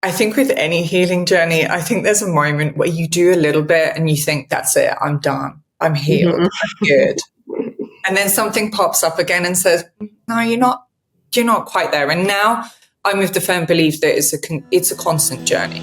I think with any healing journey, I think there's a moment where you do a little bit and you think, that's it, I'm done. I'm healed. I'm good. And then something pops up again and says, no, you're not quite there. And now I'm with the firm belief that it's a constant journey.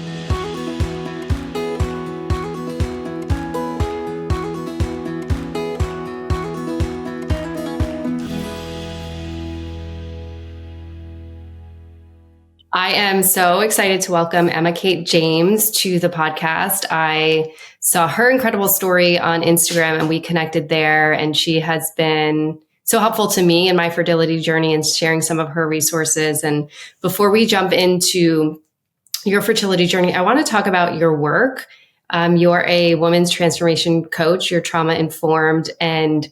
I am so excited to welcome Emma Kate James to the podcast. I saw her incredible story on Instagram and we connected there, and she has been so helpful to me in my fertility journey and sharing some of her resources. And before we jump into your fertility journey, I want to talk about your work. You're a women's transformation coach, you're trauma informed, and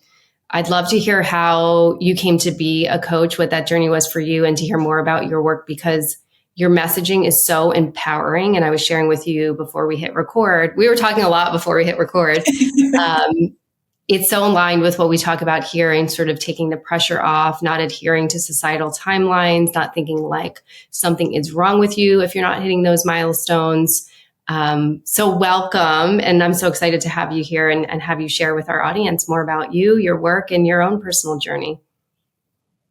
I'd love to hear how you came to be a coach, what that journey was for you, and to hear more about your work, because your messaging is so empowering. And I was sharing with you before we hit record. We were talking a lot before we hit record. It's so aligned with what we talk about here, and sort of taking the pressure off, not adhering to societal timelines, not thinking like something is wrong with you if you're not hitting those milestones. So welcome. And I'm so excited to have you here and have you share with our audience more about you, your work, and your own personal journey.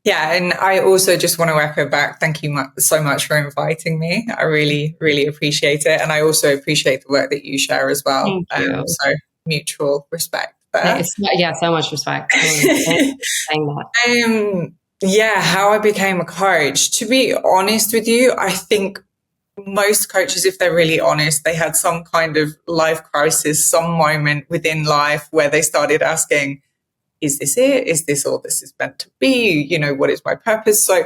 Yeah, and I also just want to echo back, thank you so much for inviting me. I really, really appreciate it. And I also appreciate the work that you share as well. Thank you. So mutual respect there. Yeah, so much respect. Saying that. How I became a coach. To be honest with you, I think most coaches, if they're really honest, they had some kind of life crisis, some moment within life where they started asking, is this it? Is this all this is meant to be? You know, what is my purpose? So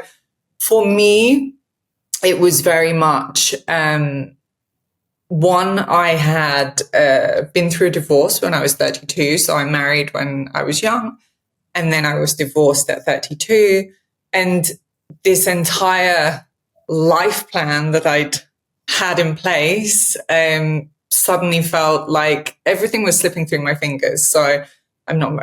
for me, it was very much, one, I had been through a divorce when I was 32. So I married when I was young, and then I was divorced at 32. And this entire life plan that I'd had in place suddenly felt like everything was slipping through my fingers. So I'm not,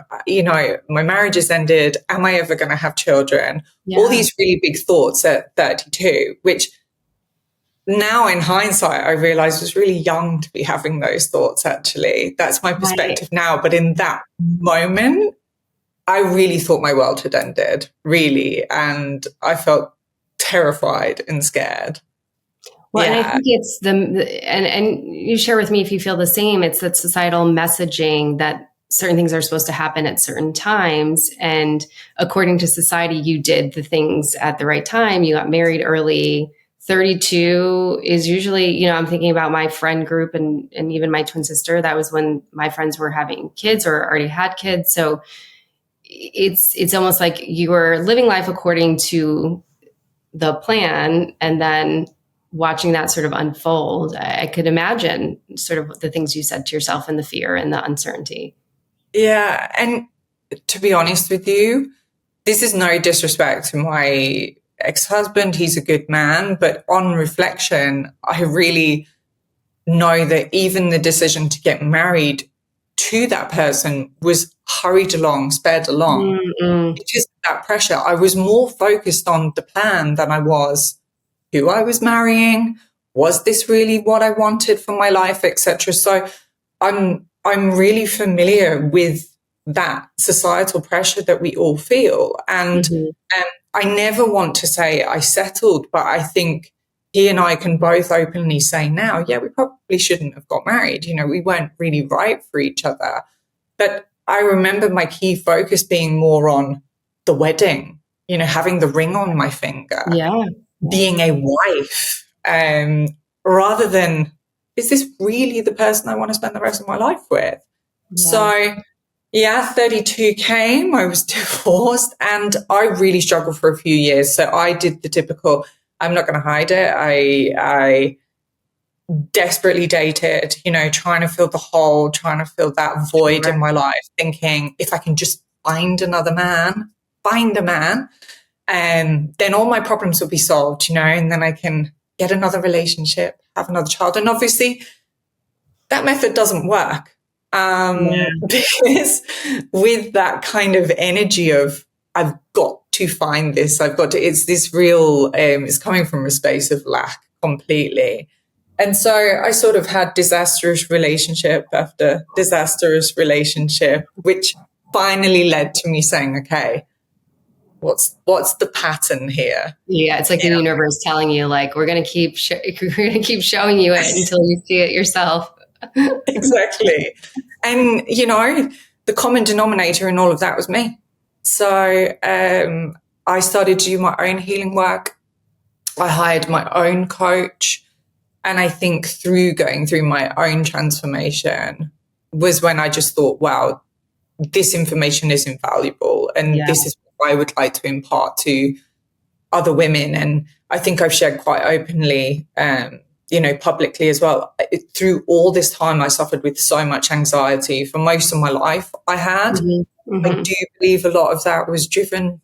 my marriage has ended. Am I ever going to have children? Yeah. All these really big thoughts at 32, which now in hindsight, I realize was really young to be having those thoughts, actually. That's my perspective now. But in that moment, I really thought my world had ended, really. And I felt terrified and scared. Well, yeah. And I think it's and you share with me if you feel the same, it's that societal messaging that certain things are supposed to happen at certain times. And according to society, you did the things at the right time. You got married early. 32 is usually, I'm thinking about my friend group and even my twin sister. That was when my friends were having kids or already had kids. So it's almost like you were living life according to the plan, and then watching that sort of unfold. I could imagine sort of the things you said to yourself and the fear and the uncertainty. Yeah. And to be honest with you, this is no disrespect to my ex-husband. He's a good man. But on reflection, I really know that even the decision to get married to that person was hurried along, sped along. Mm-hmm. Because of that pressure, I was more focused on the plan than I was who I was marrying. Was this really what I wanted for my life, etc.? So I'm really familiar with that societal pressure that we all feel. And I never want to say I settled, but I think he and I can both openly say now, yeah, we probably shouldn't have got married. We weren't really right for each other. But I remember my key focus being more on the wedding, having the ring on my finger, being a wife, rather than, is this really the person I want to spend the rest of my life with? Yeah. So, 32 came, I was divorced, and I really struggled for a few years. So I did the typical, I'm not going to hide it. I desperately dated, trying to fill the hole, trying to fill that void in my life, thinking if I can just find a man, then all my problems will be solved, and then I can get another relationship, have another child. And obviously that method doesn't work. Because with that kind of energy of, I've got to find this, it's this real, it's coming from a space of lack completely. And so I sort of had disastrous relationship after disastrous relationship, which finally led to me saying, okay, what's the pattern here? Yeah, it's like the universe telling you, like, we're gonna keep showing you it until you see it yourself. Exactly. And, the common denominator in all of that was me. So I started to do my own healing work. I hired my own coach. And I think through going through my own transformation was when I just thought, wow, this information is invaluable. And this is what I would like to impart to other women. And I think I've shared quite openly, publicly as well. Through all this time, I suffered with so much anxiety for most of my life. I had. Mm-hmm. Mm-hmm. I do believe a lot of that was driven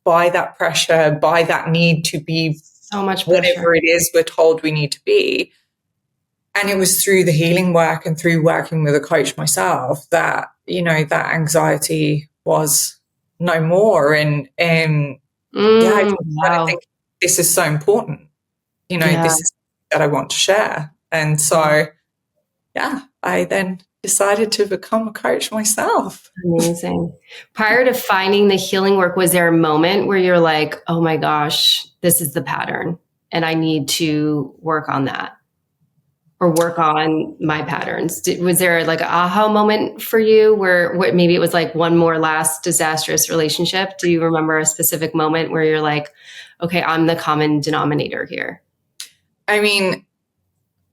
by that pressure, by that need to be so much whatever it is we're told we need to be. And it was through the healing work and through working with a coach myself that, that anxiety was no more. And I just started thinking, this is so important. This is that I want to share. And so, I then decided to become a coach myself. Amazing. Prior to finding the healing work, was there a moment where you're like, oh my gosh, this is the pattern and I need to work on that or work on my patterns? Was there like an aha moment for you where maybe it was like one more last disastrous relationship? Do you remember a specific moment where you're like, okay, I'm the common denominator here? I mean,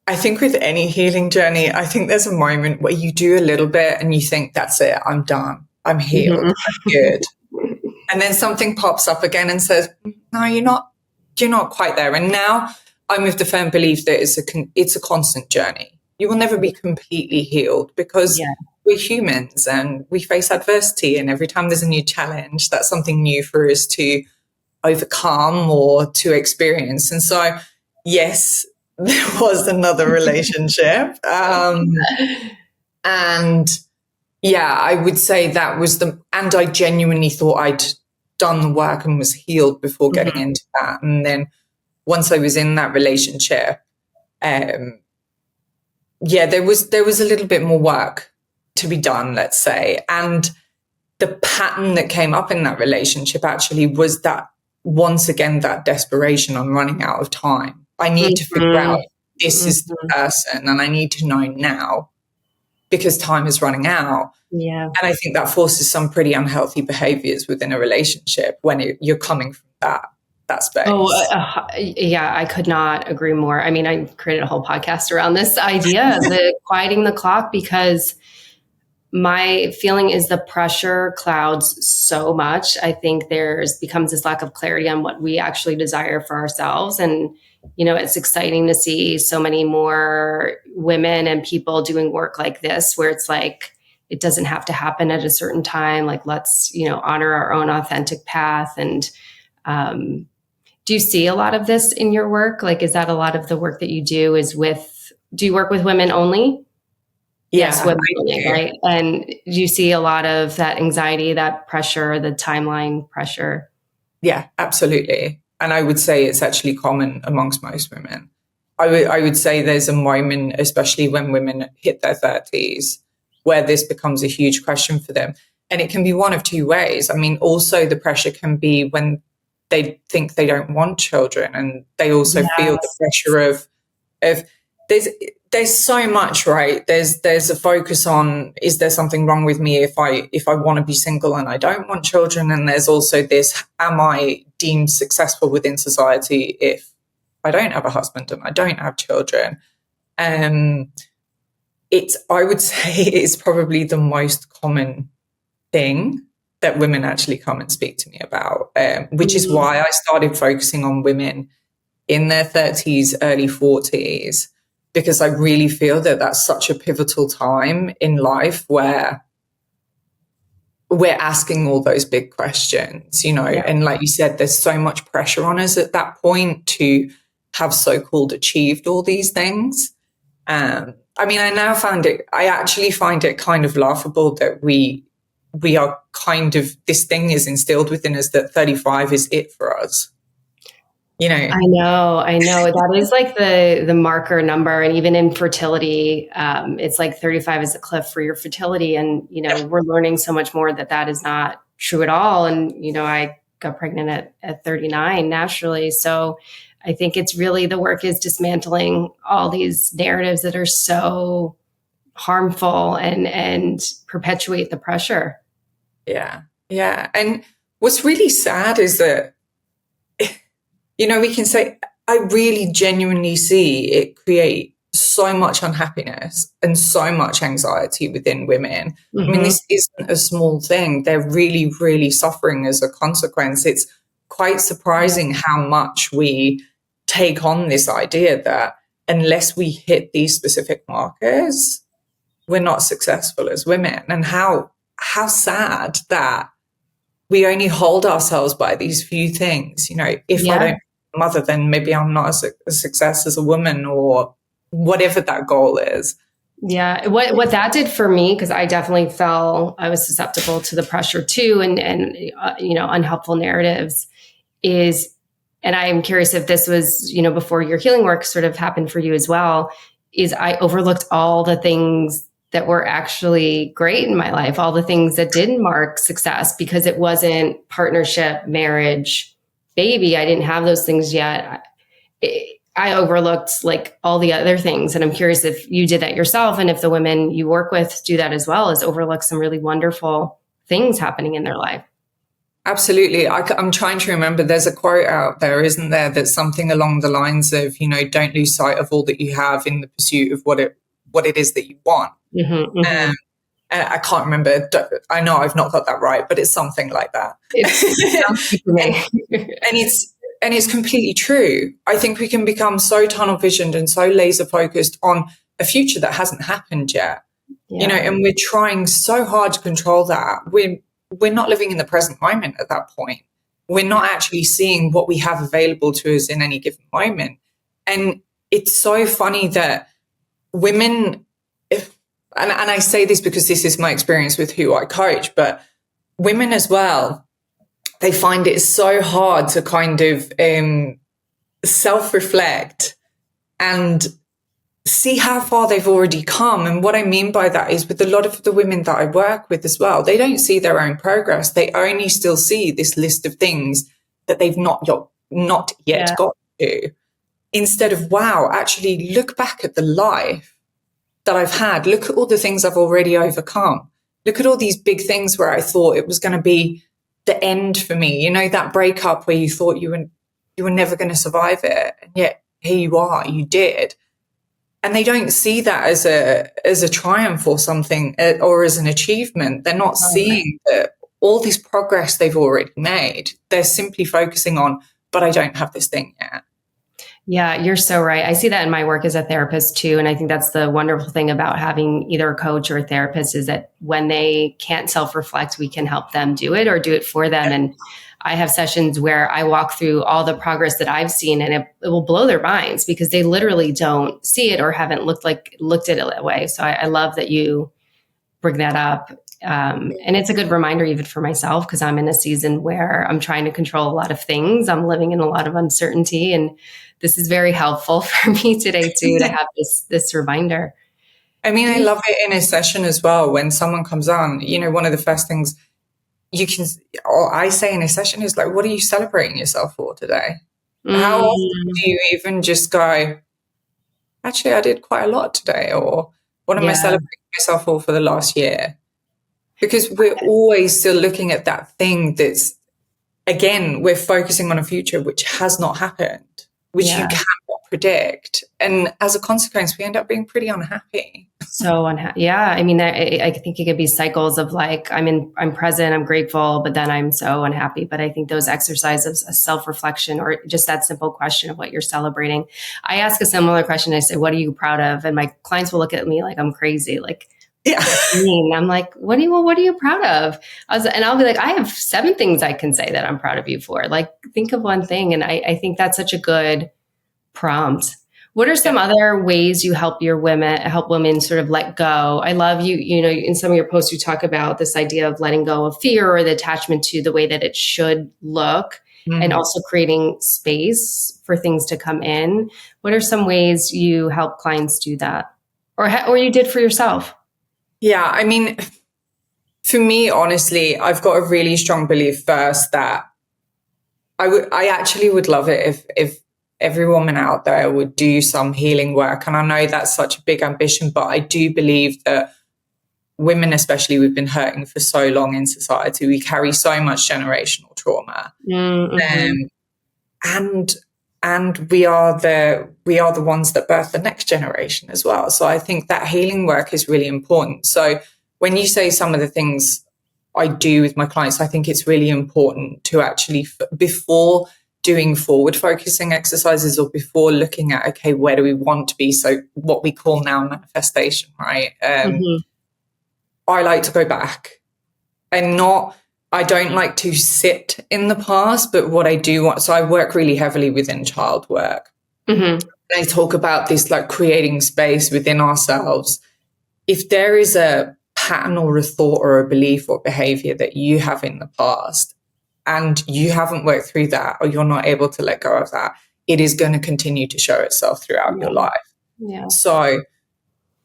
I think with any healing journey, I think there's a moment where you do a little bit and you think, that's it, I'm done. I'm healed. Mm-hmm. I'm good. And then something pops up again and says, no, you're not quite there. And now I'm with the firm belief that it's a constant journey. You will never be completely healed because we're humans and we face adversity. And every time there's a new challenge, that's something new for us to overcome or to experience. And so, yes, there was another relationship. And I would say that was and I genuinely thought I'd done the work and was healed before getting into that. And then once I was in that relationship, there was a little bit more work to be done, let's say. And the pattern that came up in that relationship actually was that, once again, that desperation. I'm running out of time. I need to figure out this is the person and I need to know now because time is running out. Yeah. And I think that forces some pretty unhealthy behaviors within a relationship when you're coming from that space. I could not agree more. I mean, I created a whole podcast around this idea of the quieting the clock, because my feeling is the pressure clouds so much. I think becomes this lack of clarity on what we actually desire for ourselves. And, it's exciting to see so many more women and people doing work like this, where it's like, it doesn't have to happen at a certain time. Like, let's, honor our own authentic path. And, do you see a lot of this in your work? Like, is that a lot of the work that you do do you work with women only? Yeah, yes, women only, right? And do you see a lot of that anxiety, that pressure, the timeline pressure? Yeah, absolutely. And I would say it's actually common amongst most women. I would say there's a moment, especially when women hit their 30s, where this becomes a huge question for them. And it can be one of two ways. I mean, also the pressure can be when they think they don't want children, and they also feel the pressure of there's so much, right? There's a focus on, is there something wrong with me if I want to be single and I don't want children? And there's also this, am I deemed successful within society if I don't have a husband and I don't have children? I would say it's probably the most common thing that women actually come and speak to me about, which is why I started focusing on women in their 30s, early 40s, because I really feel that that's such a pivotal time in life where we're asking all those big questions, and like you said, there's so much pressure on us at that point to have so-called achieved all these things. I actually find it kind of laughable that we are kind of, this thing is instilled within us that 35 is it for us. you know. I know. That is like the marker number. And even in fertility, it's like 35 is the cliff for your fertility. And, we're learning so much more that is not true at all. And, I got pregnant at 39 naturally. So I think it's really the work is dismantling all these narratives that are so harmful and perpetuate the pressure. Yeah. Yeah. And what's really sad is that, we can say, I really genuinely see it create so much unhappiness and so much anxiety within women. Mm-hmm. I mean, this isn't a small thing. They're really, really suffering as a consequence. It's quite surprising how much we take on this idea that unless we hit these specific markers, we're not successful as women, and how sad that we only hold ourselves by these few things. If I don't mother, then maybe I'm not a success as a woman, or whatever that goal is. Yeah. What that did for me, because I definitely I was susceptible to the pressure too, and unhelpful narratives is, and I am curious if this was, before your healing work sort of happened for you as well, is I overlooked all the things that were actually great in my life, all the things that did mark success, because it wasn't partnership, marriage, baby. I didn't have those things yet. I overlooked like all the other things. And I'm curious if you did that yourself, and if the women you work with do that as well, is overlook some really wonderful things happening in their life. Absolutely. I'm trying to remember, there's a quote out there, isn't there, that's something along the lines of, don't lose sight of all that you have in the pursuit of what it is that you want. Mm-hmm, mm-hmm. I can't remember. I know I've not got that right, but it's something like that. And it's completely true. I think we can become so tunnel visioned and so laser focused on a future that hasn't happened yet. And we're trying so hard to control that. We're not living in the present moment at that point. We're not actually seeing what we have available to us in any given moment. And it's so funny that women, and I say this because this is my experience with who I coach, but women as well, they find it so hard to kind of self-reflect and see how far they've already come. And what I mean by that is, with a lot of the women that I work with as well, they don't see their own progress. They only still see this list of things that they've not yet got to. Instead of, wow, actually look back at the life that I've had. Look at all the things I've already overcome. Look at all these big things where I thought it was going to be the end for me. That breakup where you thought you were never going to survive it. And yet here you are, you did. And they don't see that as a triumph or something, or as an achievement. They're not seeing that all this progress they've already made. They're simply focusing on, but I don't have this thing yet. Yeah, you're so right. I see that in my work as a therapist too. And I think that's the wonderful thing about having either a coach or a therapist, is that when they can't self-reflect, we can help them do it or do it for them. And I have sessions where I walk through all the progress that I've seen, and it will blow their minds because they literally don't see it or haven't looked at it that way. So I love that you bring that up. And it's a good reminder even for myself, because I'm in a season where I'm trying to control a lot of things. I'm living in a lot of uncertainty, and this is very helpful for me today too, to have this reminder. I mean, I love it in a session as well. When someone comes on, one of the first things I say in a session is like, what are you celebrating yourself for today? How often do you even just go, actually, I did quite a lot today, or what am I celebrating myself for the last year? Because we're always still looking at that thing that's, again, we're focusing on a future which has not happened, which you cannot predict. And as a consequence, we end up being pretty unhappy. So unhappy. Yeah. I mean, I think it could be cycles of like, I'm present, I'm grateful, but then I'm so unhappy. But I think those exercises of self-reflection, or just that simple question of what you're celebrating. I ask a similar question. I say, what are you proud of? And my clients will look at me like I'm crazy. Like, I'm like, what are you proud of? And I'll be like, I have 7 things I can say that I'm proud of you for. Like, think of one thing. And I think that's such a good prompt. What are some other ways you help women sort of let go? I love you in some of your posts, you talk about this idea of letting go of fear or the attachment to the way that it should look. and also creating space for things to come in. What are some ways you help clients do that, or you did for yourself? Yeah, I mean, for me, honestly, I've got a really strong belief first that I actually would love it if every woman out there would do some healing work. And I know that's such a big ambition, but I do believe that women, especially, we've been hurting for so long in society. We carry so much generational trauma. Mm-hmm. And we are the ones that birth the next generation as well. So I think that healing work is really important. So when you say some of the things I do with my clients, I think it's really important to actually, before doing forward focusing exercises or before looking at, okay, where do we want to be? So what we call now manifestation, right? I like to go back and I don't like to sit in the past, but what I do want, so I work really heavily within child work. Mm-hmm. I talk about this, like creating space within ourselves. If there is a pattern or a thought or a belief or behavior that you have in the past and you haven't worked through that, or you're not able to let go of that, it is going to continue to show itself throughout your life. Yeah. So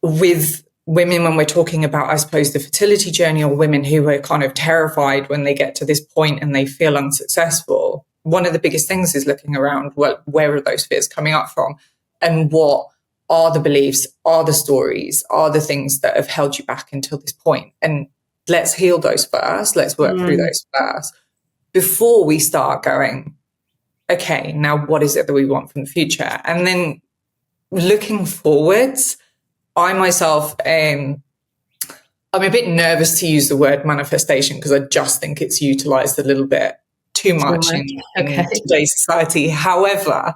with women, when we're talking about, I suppose, the fertility journey, or women who are kind of terrified when they get to this point and they feel unsuccessful, one of the biggest things is looking around, well, where are those fears coming up from? And what are the beliefs, are the stories, are the things that have held you back until this point? And let's heal those first. Let's work through those first before we start going, okay, now what is it that we want from the future? And then looking forwards, I myself, I'm a bit nervous to use the word manifestation because I just think it's utilized a little bit too much in today's society. However,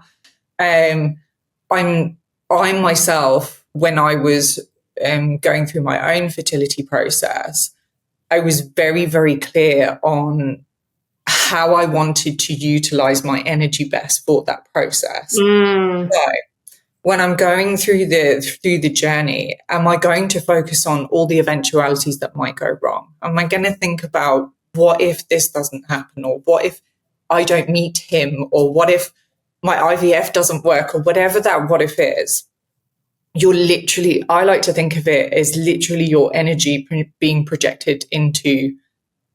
I myself, when I was going through my own fertility process, I was very, very clear on how I wanted to utilize my energy best for that process. So when I'm going through the journey, am I going to focus on all the eventualities that might go wrong? Am I going to think about what if this doesn't happen, or what if I don't meet him, or what if my IVF doesn't work, or whatever that what if is? You're literally, I like to think of it as literally your energy being projected into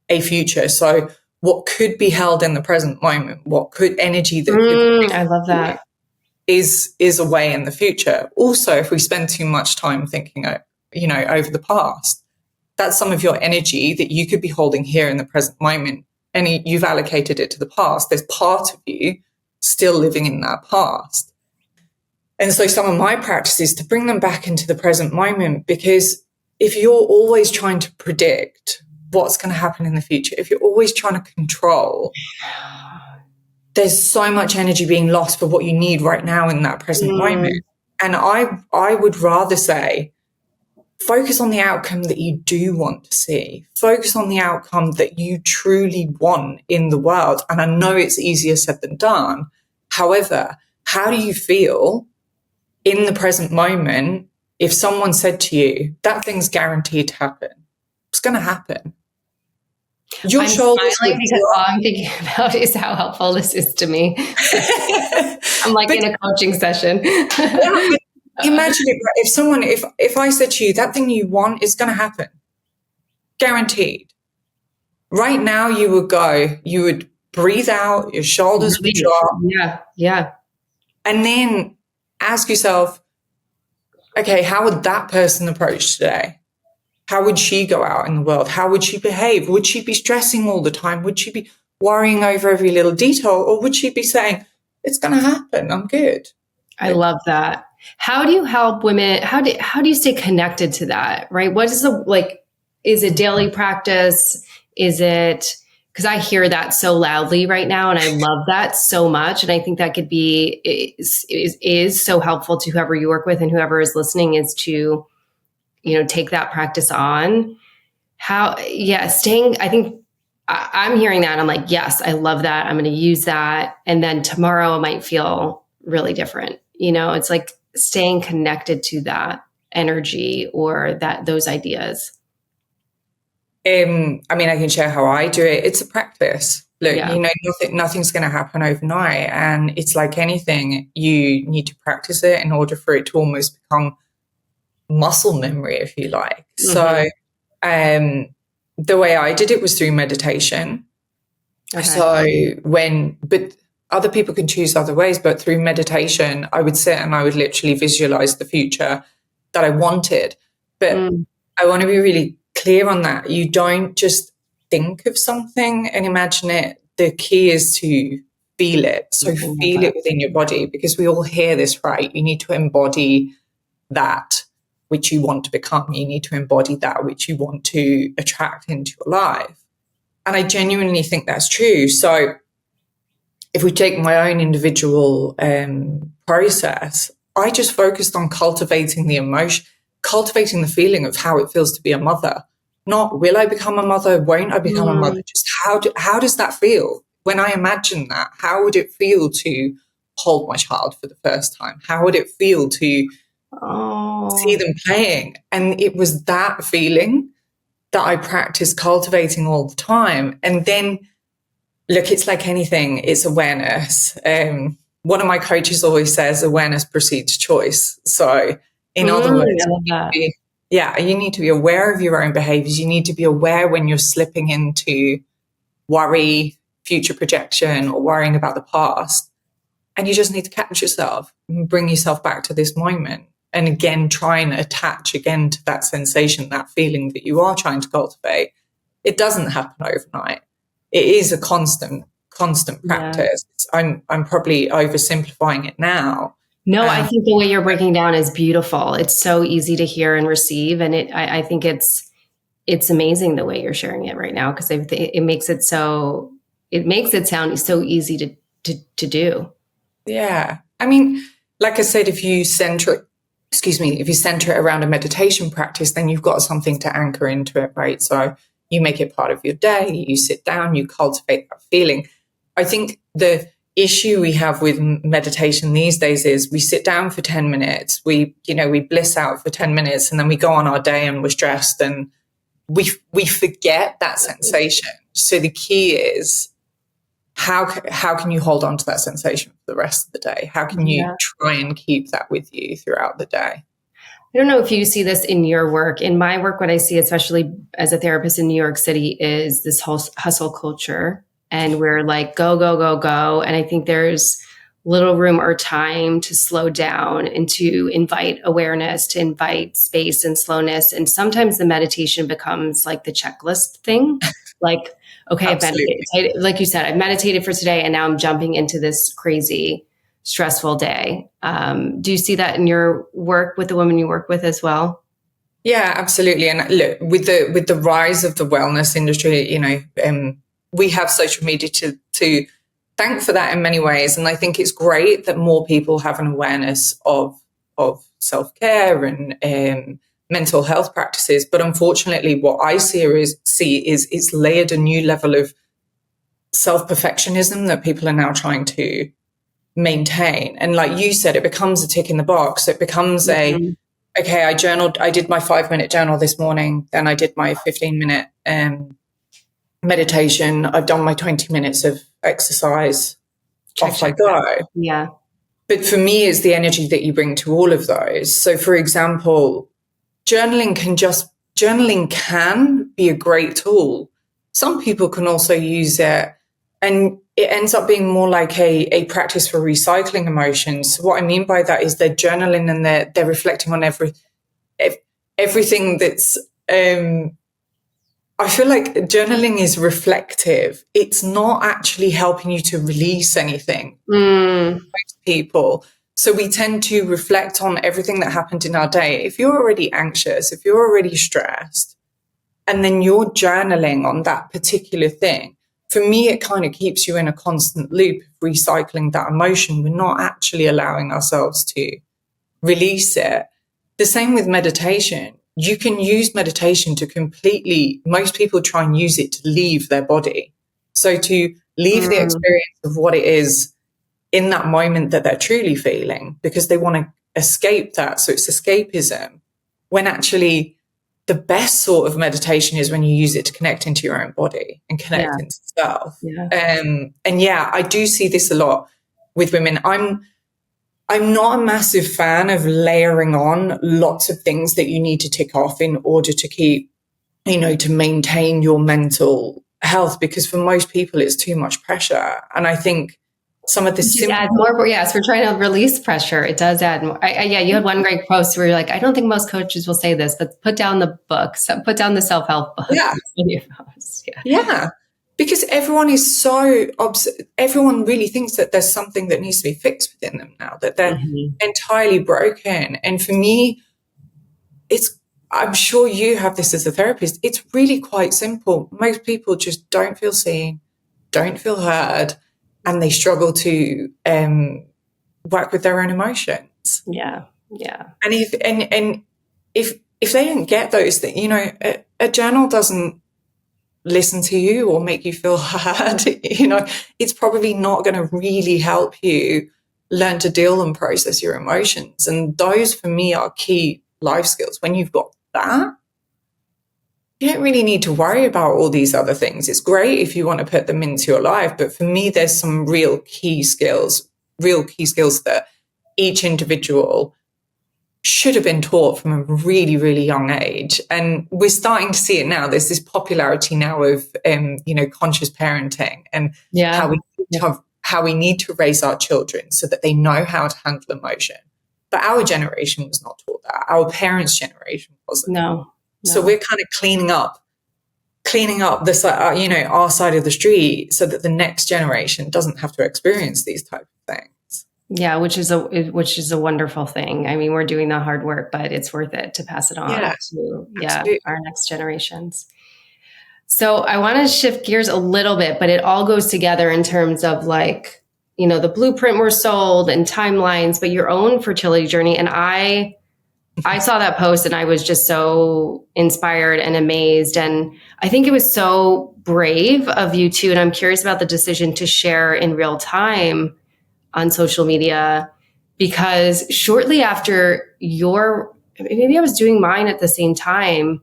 a future. So what could be held in the present moment, what could energy that could I love that. is a way in the future. Also, if we spend too much time thinking, over the past, that's some of your energy that you could be holding here in the present moment, and you've allocated it to the past. There's part of you still living in that past. And so some of my practice is to bring them back into the present moment, because if you're always trying to predict what's going to happen in the future, if you're always trying to control, there's so much energy being lost for what you need right now in that present moment. And I would rather say, focus on the outcome that you do want to see. Focus on the outcome that you truly want in the world. And I know it's easier said than done. However, how do you feel in the present moment if someone said to you, that thing's guaranteed to happen? It's going to happen. Your I'm shoulders smiling because all I'm thinking about is how helpful this is to me. I'm like in a coaching session. Imagine it, if I said to you, that thing you want is going to happen, guaranteed. Right now, you would breathe out, your shoulders would drop. Yeah. And then ask yourself, okay, how would that person approach today? How would she go out in the world? How would she behave? Would she be stressing all the time? Would she be worrying over every little detail? Or would she be saying, it's going to happen, I'm good? I love that. How do you help women? How do you stay connected to that? Right? What is is it daily practice? Is it, because I hear that so loudly right now, and I love that so much. And I think that could be, is so helpful to whoever you work with and whoever is listening, is to, take that practice on. I think I'm hearing that. And I'm like, yes, I love that. I'm going to use that. And then tomorrow it might feel really different. It's like staying connected to that energy or those ideas. I can share how I do it. It's a practice. Look, Yeah. nothing's going to happen overnight. And it's like anything, you need to practice it in order for it to almost become muscle memory, if you like. Mm-hmm. So the way I did it was through meditation. Okay. But other people can choose other ways, but through meditation, I would sit and I would literally visualize the future that I wanted. But Mm. I want to be really clear on that. You don't just think of something and imagine it. The key is to feel it. So I love feel that. it within your body, because we all hear this, right? You need to embody that which you want to become. You need to embody that which you want to attract into your life. And I genuinely think that's true. So if we take my own individual process, I just focused on cultivating the emotion, cultivating the feeling of how it feels to be a mother. Not will I become a mother? Won't I become a mother? Mm. Just how does that feel? When I imagine that, how would it feel to hold my child for the first time? How would it feel to see Oh. them playing? And it was that feeling that I practiced cultivating all the time. And then, look, it's like anything, it's awareness. One of my coaches always says awareness precedes choice. So, in other I words, love that. you need to be aware of your own behaviors. You need to be aware when you're slipping into worry, future projection, or worrying about the past. And you just need to catch yourself and bring yourself back to this moment. And again, try and attach again to that sensation, that feeling that you are trying to cultivate. It doesn't happen overnight. It is a constant Yeah. practice. I'm probably oversimplifying it now. No, I Um, think the way you're breaking down is beautiful. It's so easy to hear and receive, and I think it's amazing the way you're sharing it right now, because it makes it sound so easy to do. yeah. I mean, like I said, if you center it around a meditation practice, then you've got something to anchor into it, right? So you make it part of your day, you sit down, you cultivate that feeling. I think the issue we have with meditation these days is we sit down for 10 minutes, we bliss out for 10 minutes, and then we go on our day and we're stressed and we forget that sensation. So the key is, how can you hold on to that sensation for the rest of the day? How can you Yeah. try and keep that with you throughout the day? I don't know if you see this in your work. In my work, what I see, especially as a therapist in New York City, is this whole hustle culture. And we're like, go, go, go, go. And I think there's little room or time to slow down and to invite awareness, to invite space and slowness. And sometimes the meditation becomes like the checklist thing. Like, okay, I've Absolutely. meditated. Like you said, I've meditated for today, and now I'm jumping into this crazy stressful day. Do you see that in your work with the women you work with as well? Yeah, absolutely. And look, with the rise of the wellness industry, we have social media to thank for that in many ways. And I think it's great that more people have an awareness of self care and mental health practices. But unfortunately, what I see is it's layered a new level of self perfectionism that people are now trying to maintain. And like you said, it becomes a tick in the box. It becomes Mm-hmm. okay, I journaled, I did my 5 minute journal this morning, then I did my 15 minute meditation, I've done my 20 minutes of exercise, Check, off I check, check. go. Yeah. But for me, it's the energy that you bring to all of those. So, for example, journaling can be a great tool. Some people can also use it, and it ends up being more like a practice for recycling emotions. So what I mean by that is they're journaling and they're reflecting on everything that's I feel like journaling is reflective. It's not actually helping you to release anything, Mm. most people. So we tend to reflect on everything that happened in our day. If you're already anxious, if you're already stressed, and then you're journaling on that particular thing, for me, it kind of keeps you in a constant loop of recycling that emotion. We're not actually allowing ourselves to release it. The same with meditation. You can use meditation to most people try and use it to leave their body. So to leave the Mm. experience of what it is in that moment that they're truly feeling, because they want to escape that. So it's escapism, when actually the best sort of meditation is when you use it to connect into your own body and connect into self. And yeah, I do see this a lot with women. I'm not a massive fan of layering on lots of things that you need to tick off in order to keep, to maintain your mental health, because for most people it's too much pressure. And I think some of the add more. Yes, we're trying to release pressure. It does add more. You had one great post where you're like, I don't think most coaches will say this, but put down the books, put down the self-help books. Yeah. Because everyone is everyone really thinks that there's something that needs to be fixed within them now, that they're entirely broken. And for me, I'm sure you have this as a therapist, it's really quite simple. Most people just don't feel seen, don't feel heard, and they struggle to work with their own emotions. Yeah. And if they didn't get those things, a journal doesn't listen to you or make you feel heard. It's probably not going to really help you learn to deal and process your emotions. And those, for me, are key life skills. When you've got that, you don't really need to worry about all these other things. It's great if you want to put them into your life, but for me, there's some real key skills that each individual should have been taught from a really, really young age. And we're starting to see it now. There's this popularity now of, conscious parenting and how we need to raise our children so that they know how to handle emotion. But our generation was not taught that. Our parents' generation wasn't. No. So we're kind of cleaning up this, our side of the street, so that the next generation doesn't have to experience these type of things. Yeah, which is a wonderful thing. I mean, we're doing the hard work, but it's worth it to pass it on to our next generations. So I want to shift gears a little bit, but it all goes together in terms of the blueprint we're sold and timelines, but your own fertility journey. And I saw that post and I was just so inspired and amazed. And I think it was so brave of you too. And I'm curious about the decision to share in real time on social media, because shortly after maybe I was doing mine at the same time,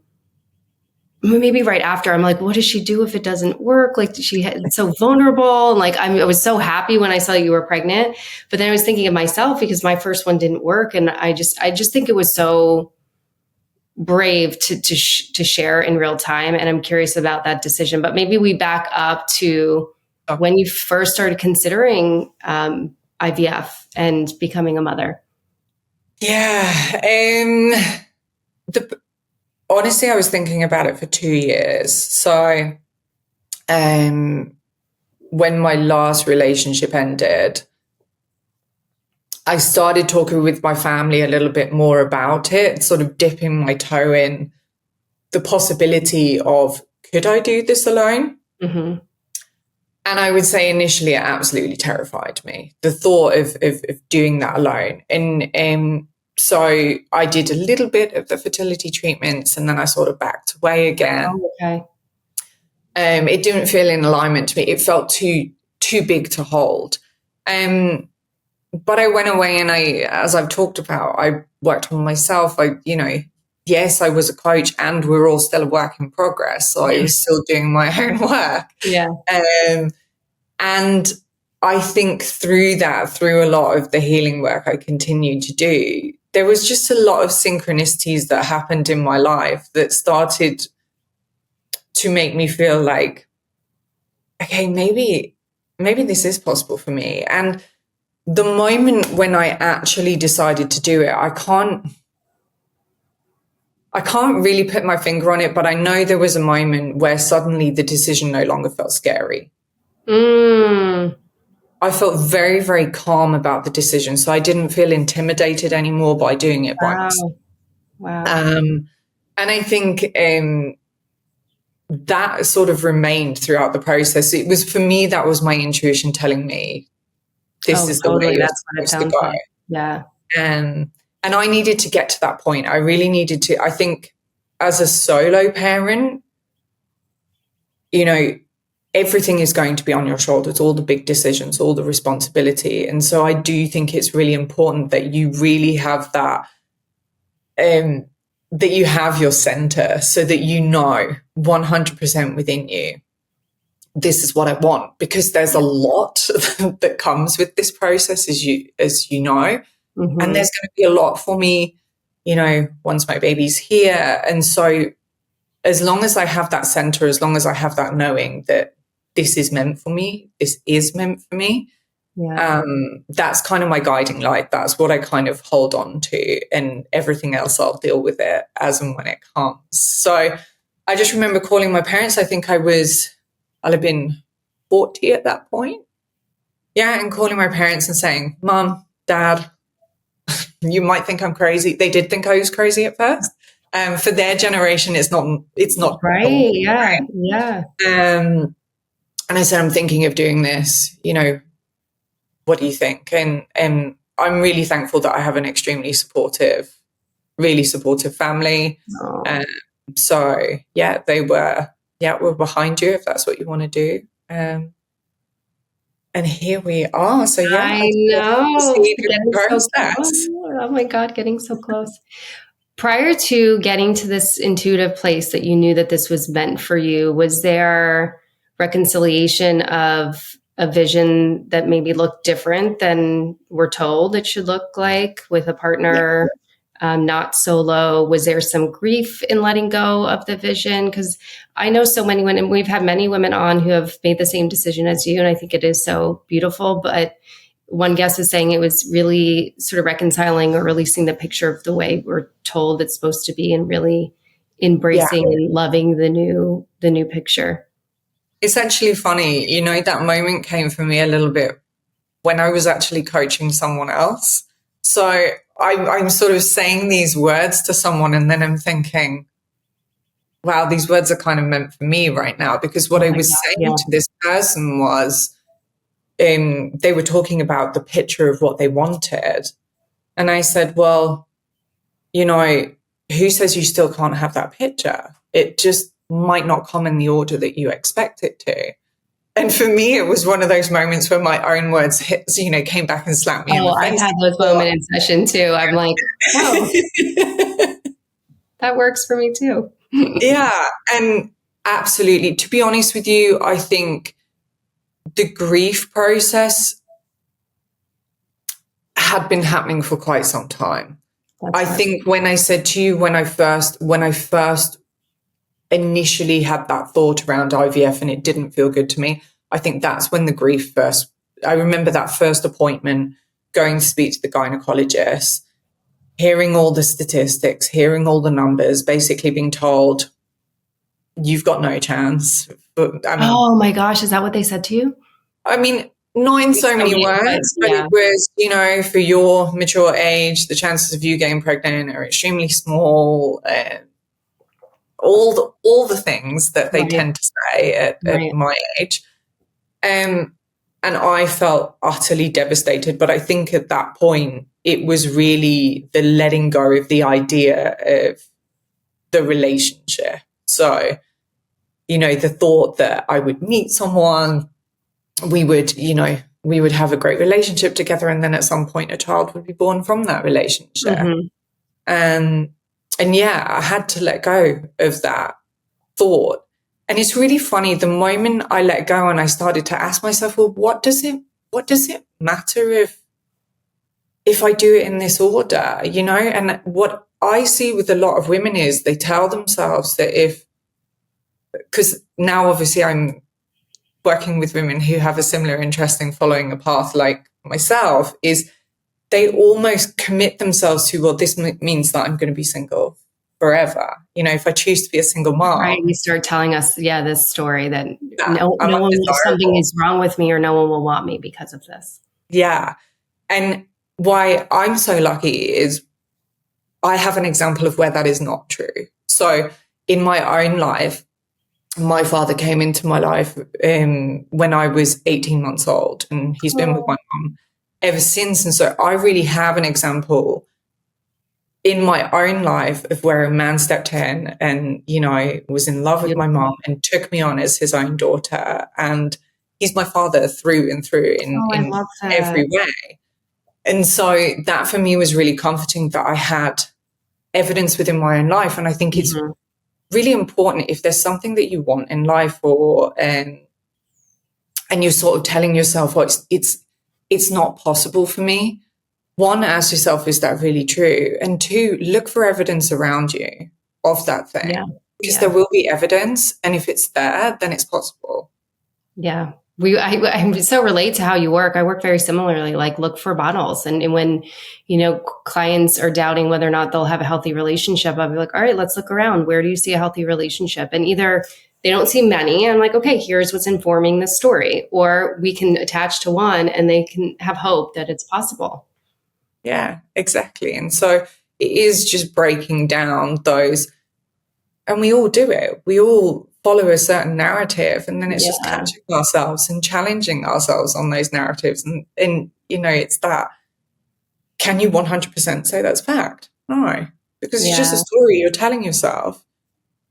maybe right after, I'm like, what does she do if it doesn't work? It's so vulnerable. And I was so happy when I saw you were pregnant, but then I was thinking of myself because my first one didn't work. And I just think it was so brave to share in real time. And I'm curious about that decision, but maybe we back up to when you first started considering IVF and becoming a mother. Yeah. Honestly, I was thinking about it for 2 years. So when my last relationship ended, I started talking with my family a little bit more about it, sort of dipping my toe in the possibility of, could I do this alone? Mm-hmm. And I would say initially it absolutely terrified me, the thought of doing that alone. And so I did a little bit of the fertility treatments and then I sort of backed away again. Oh, okay. It didn't feel in alignment to me. It felt too big to hold. But I went away and as I've talked about, I worked on myself. Yes, I was a coach and we're all still a work in progress. So I was still doing my own work. Yeah. And I think through a lot of the healing work I continued to do, there was just a lot of synchronicities that happened in my life that started to make me feel like, okay, maybe this is possible for me. And the moment when I actually decided to do it, I can't really put my finger on it, but I know there was a moment where suddenly the decision no longer felt scary. I felt very, very calm about the decision. So I didn't feel intimidated anymore by doing it by myself. Wow. And I think that sort of remained throughout the process. It was, for me, that was my intuition telling me this is the way that's what it sounds like. Yeah. And I needed to get to that point. I really needed to. I think as a solo parent, everything is going to be on your shoulders, all the big decisions, all the responsibility. And so I do think it's really important that you really have that that you have your center so that you know 100% within you, this is what I want, because there's a lot that comes with this process, as you know, Mm-hmm. and there's going to be a lot for me, you know, once my baby's here. And so as long as I have that center, as long as I have that knowing that this is meant for me, this is meant for me, that's kind of my guiding light. That's what I kind of hold on to, and everything else I'll deal with it as and when it comes. So I just remember calling my parents. I think I'll have been 40 at that point. Yeah, and calling my parents and saying, Mom, Dad, you might think I'm crazy. They did think I was crazy at first. For their generation, it's not right. normal, Yeah. right? Yeah. And I said, I'm thinking of doing this, you know, what do you think? And I'm really thankful that I have an extremely supportive, really supportive family. So yeah, we're behind you if that's what you want to do. And here we are. So yeah, I know. Getting process. so close. Oh my God, getting so close. Prior to getting to this intuitive place that you knew that this was meant for you, was there reconciliation of a vision that maybe looked different than we're told it should look like with a partner, not solo? Was there some grief in letting go of the vision? Because I know so many women, we've had many women on who have made the same decision as you, and I think it is so beautiful. But one guest was saying it was really sort of reconciling or releasing the picture of the way we're told it's supposed to be, and really embracing and loving the new picture. It's actually funny, you know, that moment came for me a little bit when I was actually coaching someone else. So I'm sort of saying these words to someone, and then I'm thinking, wow, these words are kind of meant for me right now, because what I was saying to this person was, they were talking about the picture of what they wanted. And I said, well, you know, who says you still can't have that picture? It just might not come in the order that you expect it to. And for me, it was one of those moments where my own words came back and slapped me in the face. I've had those moments in session too. I'm like, oh, that works for me too. Yeah, and absolutely. To be honest with you, I think the grief process had been happening for quite some time. I think when I said to you, when I first initially had that thought around IVF and it didn't feel good to me, I think that's when the grief first, I remember that first appointment, going to speak to the gynecologist, hearing all the statistics, hearing all the numbers, basically being told, you've got no chance. But I mean, oh my gosh, is that what they said to you? I mean, not in so many words, but it was, you know, for your mature age, the chances of you getting pregnant are extremely small. All the things that they tend to say at my age. And I felt utterly devastated. But I think at that point, it was really the letting go of the idea of the relationship. So, you know, the thought that I would meet someone, we would have a great relationship together, and then at some point a child would be born from that relationship. Mm-hmm. And yeah, I had to let go of that thought. And it's really funny, the moment I let go and I started to ask myself, well, what does it matter if I do it in this order, you know? And what I see with a lot of women is they tell themselves that because now obviously I'm working with women who have a similar interest in following a path like myself, is they almost commit themselves to, well, this means that I'm going to be single forever. You know, if I choose to be a single mom. Right. You start telling us, this story that no one, if something is wrong with me, or no one will want me because of this. Yeah. And why I'm so lucky is I have an example of where that is not true. So in my own life, my father came into my life when I was 18 months old, and he's been with my mom ever since. And so I really have an example in my own life of where a man stepped in and, you know, was in love with my mom and took me on as his own daughter. And he's my father through and through in every way. And so that for me was really comforting, that I had evidence within my own life. And I think it's Mhm. really important, if there's something that you want in life, or and you're sort of telling yourself, oh, it's not possible for me. One, ask yourself, is that really true? And two, look for evidence around you of that Yeah. thing, because there Yeah. will be evidence. And if it's there, then it's possible. Yeah. I so relate to how you work. I work very similarly, like look for bottles. And when, clients are doubting whether or not they'll have a healthy relationship, I'll be like, all right, let's look around. Where do you see a healthy relationship? And either they don't see many, and I'm like, okay, here's what's informing this story. Or we can attach to one and they can have hope that it's possible. Yeah, exactly. And so it is just breaking down those, and we all do it. We all follow a certain narrative, and then it's just Yeah. catching ourselves and challenging ourselves on those narratives. And it's that, can you 100% say that's fact? No, because it's just a Yeah. story you're telling yourself,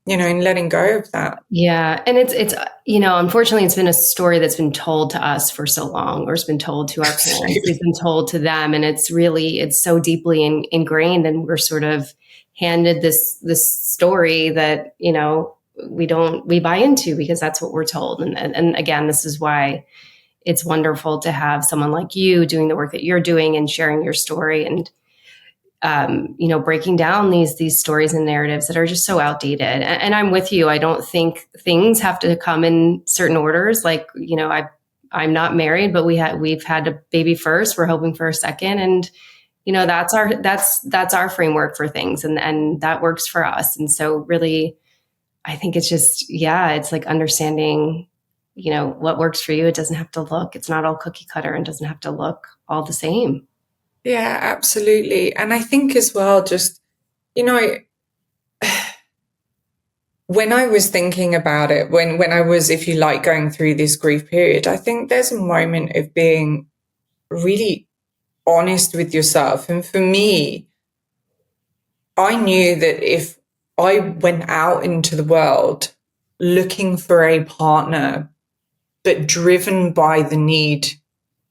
and letting go of that. Yeah. And it's, unfortunately, it's been a story that's been told to us for so long, or it's been told to our parents. We've been told to them. And it's so deeply ingrained. And we're sort of handed this story that, we buy into because that's what we're told. And again, this is why it's wonderful to have someone like you doing the work that you're doing and sharing your story, and breaking down these stories and narratives that are just so outdated. And I'm with you. I don't think things have to come in certain orders. Like, I'm not married, but we've had a baby first. We're hoping for a second, and that's our framework for things, and that works for us. And so, really, I think it's just it's like understanding, what works for you. It doesn't have to look. It's not all cookie cutter, and doesn't have to look all the same. Yeah, absolutely. And I think as well, just, when I was thinking about it, when I was, if you like, going through this grief period, I think there's a moment of being really honest with yourself. And for me, I knew that if I went out into the world looking for a partner, but driven by the need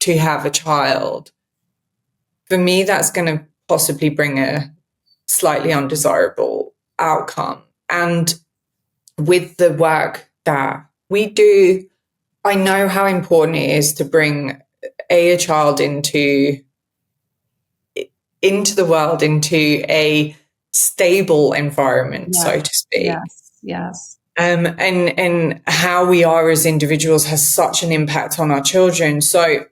to have a child, for me, that's going to possibly bring a slightly undesirable outcome. And with the work that we do, I know how important it is to bring a child into the world, into a stable environment, Yeah. so to speak. Yes. Yes. And how we are as individuals has such an impact on our children. So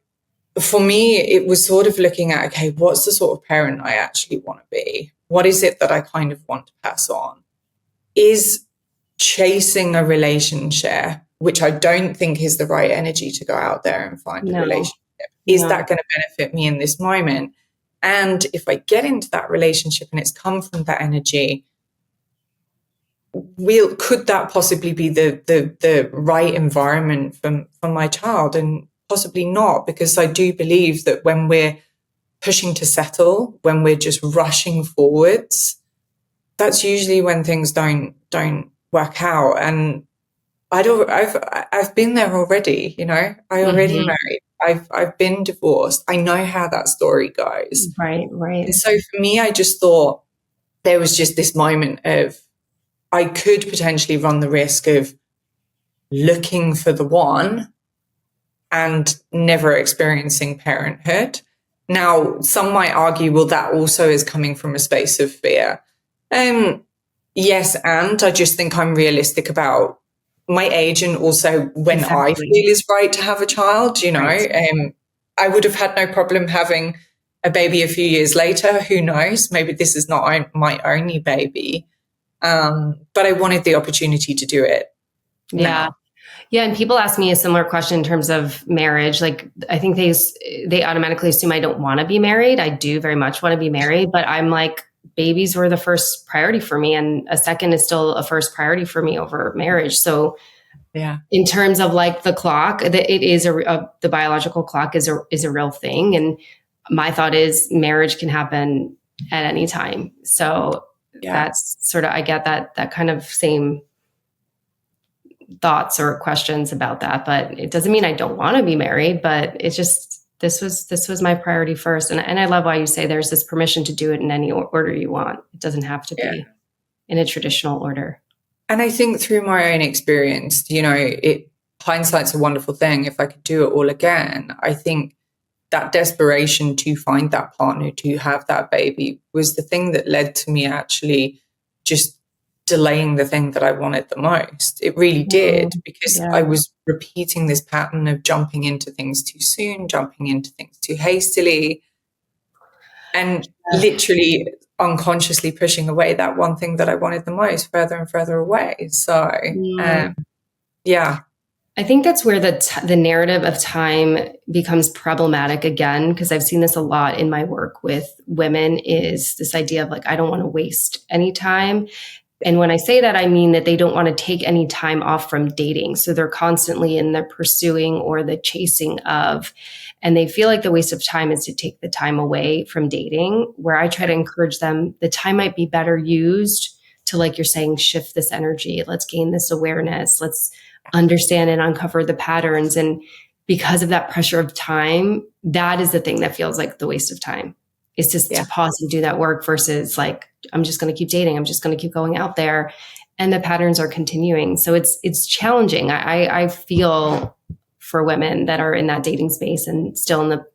for me, it was sort of looking at, okay, what's the sort of parent I actually want to be? What is it that I kind of want to pass on? Is chasing a relationship, which I don't think is the right energy to go out there and find a No. relationship, is No. that going to benefit me in this moment? And if I get into that relationship and it's come from that energy, could that possibly be the right environment for my child? And possibly not, because I do believe that when we're pushing to settle, when we're just rushing forwards, that's usually when things don't work out. And I've been there already, I already Mhm. married. I've been divorced. I know how that story goes. Right. And Right. so for me, I just thought there was just this moment of, I could potentially run the risk of looking for the one and never experiencing parenthood. Now, some might argue, well, that also is coming from a space of fear. Yes, and I just think I'm realistic about my age, and also when I Exactly. feel is right to have a child. Right. I would have had no problem having a baby a few years later. Who knows? Maybe this is not my only baby. But I wanted the opportunity to do it Yeah. now. Yeah. And people ask me a similar question in terms of marriage. Like, I think they automatically assume I don't want to be married. I do very much want to be married, but I'm like, babies were the first priority for me, and a second is still a first priority for me over marriage. So, Yeah. in terms of like the clock, it is the biological clock is a real thing, and my thought is marriage can happen at any time. So Yeah. that's sort of, I get that kind of same thoughts or questions about that, but it doesn't mean I don't want to be married, but it's just, this was my priority first. And I love why you say there's this permission to do it in any order you want. It doesn't have to be in a traditional order. And I think through my own experience, hindsight's a wonderful thing. If I could do it all again, I think that desperation to find that partner, to have that baby, was the thing that led to me actually just delaying the thing that I wanted the most. It really did, because I was repeating this pattern of jumping into things too soon, jumping into things too hastily, and literally unconsciously pushing away that one thing that I wanted the most further and further away. So, I think that's where the narrative of time becomes problematic again, because I've seen this a lot in my work with women, is this idea of like, I don't want to waste any time. And when I say that, I mean that they don't want to take any time off from dating. So they're constantly in the pursuing or the chasing of, and they feel like the waste of time is to take the time away from dating, where I try to encourage them, the time might be better used to, like you're saying, shift this energy. Let's gain this awareness. Let's understand and uncover the patterns. And because of that pressure of time, that is the thing that feels like the waste of time. It's just to pause and do that work versus like, I'm just going to keep dating. I'm just going to keep going out there. And the patterns are continuing. So it's challenging. I feel for women that are in that dating space and still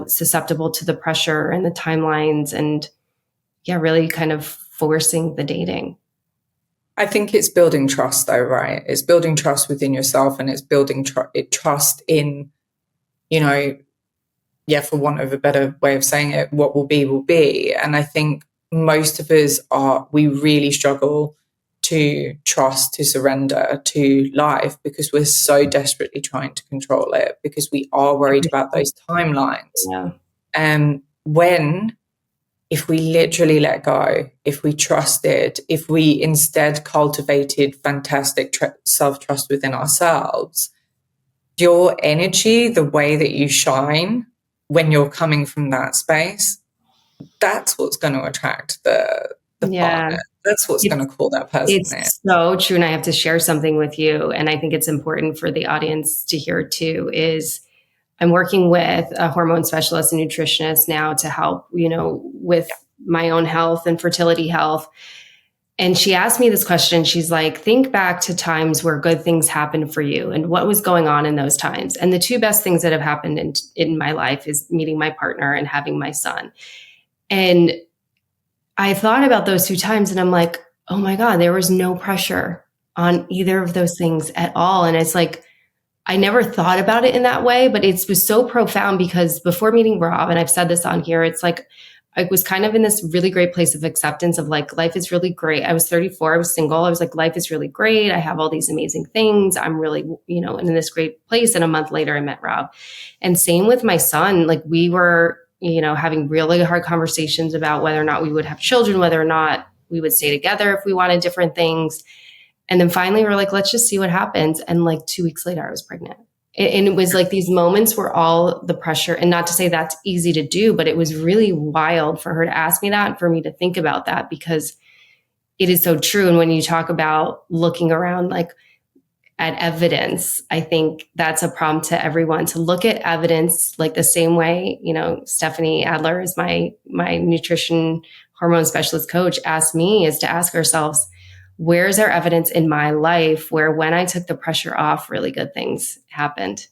susceptible to the pressure and the timelines and really kind of forcing the dating. I think it's building trust though, right? It's building trust within yourself, and it's building trust in, for want of a better way of saying it, what will be, will be. And I think most of us we really struggle to trust, to surrender to life, because we're so desperately trying to control it, because we are worried about those timelines. And if we literally let go, if we trusted, if we instead cultivated fantastic self-trust within ourselves, your energy, the way that you shine when you're coming from that space, that's what's going to attract the partner. That's what's going to call that person in. It's so true. And I have to share something with you. And I think it's important for the audience to hear too, is I'm working with a hormone specialist and nutritionist now to help, with my own health and fertility health. And she asked me this question. She's like, think back to times where good things happened for you and what was going on in those times. And the two best things that have happened in my life is meeting my partner and having my son. And I thought about those two times and I'm like, oh my God, there was no pressure on either of those things at all. And it's like, I never thought about it in that way, but it was so profound, because before meeting Rob, and I've said this on here, it's like, I was kind of in this really great place of acceptance of like, life is really great. I was 34, I was single. I was like, life is really great. I have all these amazing things. I'm really, in this great place. And a month later I met Rob. And same with my son. Like we were, having really hard conversations about whether or not we would have children, whether or not we would stay together if we wanted different things. And then finally we're like, let's just see what happens. And like 2 weeks later I was pregnant. And it was like these moments where all the pressure, and not to say that's easy to do, but it was really wild for her to ask me that and for me to think about that, because it is so true. And when you talk about looking around, like at evidence, I think that's a prompt to everyone to look at evidence like the same way, Stephanie Adler is my nutrition hormone specialist coach asked me, is to ask ourselves, where's our evidence in my life where when I took the pressure off, really good things happened?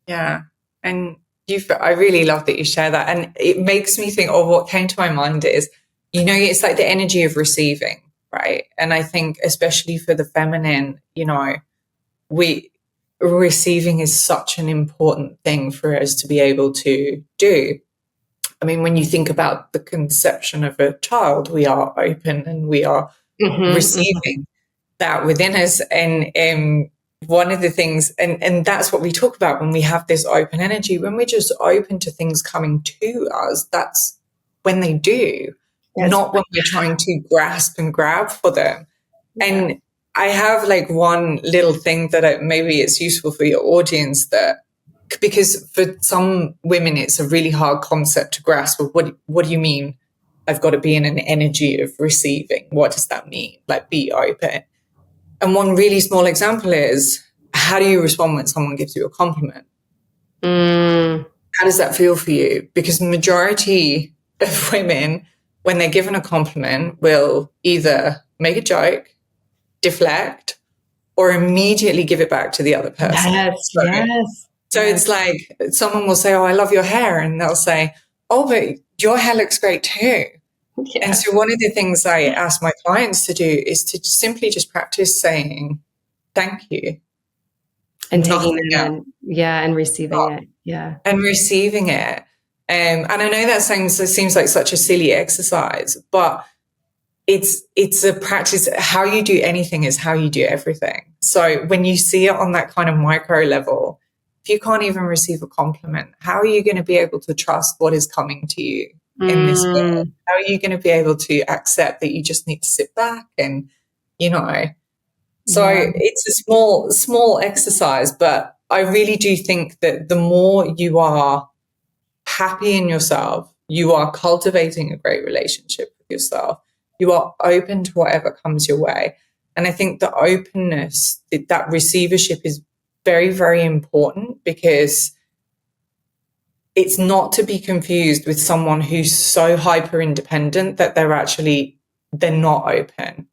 Yeah. And I really love that you share that. And it makes me think, what came to my mind is, it's like the energy of receiving, right? And I think especially for the feminine, receiving is such an important thing for us to be able to do. I mean, when you think about the conception of a child, we are open and we are receiving that within us. And one of the things, and that's what we talk about when we have this open energy, when we're just open to things coming to us, that's when they do, not when we're trying to grasp and grab for them. Yeah. And I have like one little thing that maybe it's useful for your audience, that because for some women it's a really hard concept to grasp. What do you mean I've got to be in an energy of receiving? What does that mean? Like, be open. And one really small example is, how do you respond when someone gives you a compliment? How does that feel for you? Because the majority of women, when they're given a compliment, will either make a joke, deflect, or immediately give it back to the other person. Yes, yes. So it's like someone will say, oh, I love your hair. And they'll say, oh, but your hair looks great too. Yeah. And so one of the things I ask my clients to do is to simply just practice saying thank you. And taking it in. Yeah. And receiving it. Yeah. And receiving it. And I know that seems like such a silly exercise, but it's a practice. How you do anything is how you do everything. So when you see it on that kind of micro level, if you can't even receive a compliment, how are you going to be able to trust what is coming to you in this world? How are you going to be able to accept that you just need to sit back and, so it's a small exercise, but I really do think that the more you are happy in yourself, you are cultivating a great relationship with yourself. You are open to whatever comes your way. And I think the openness, that receivership is very, very important, because it's not to be confused with someone who's so hyper independent that they're not open.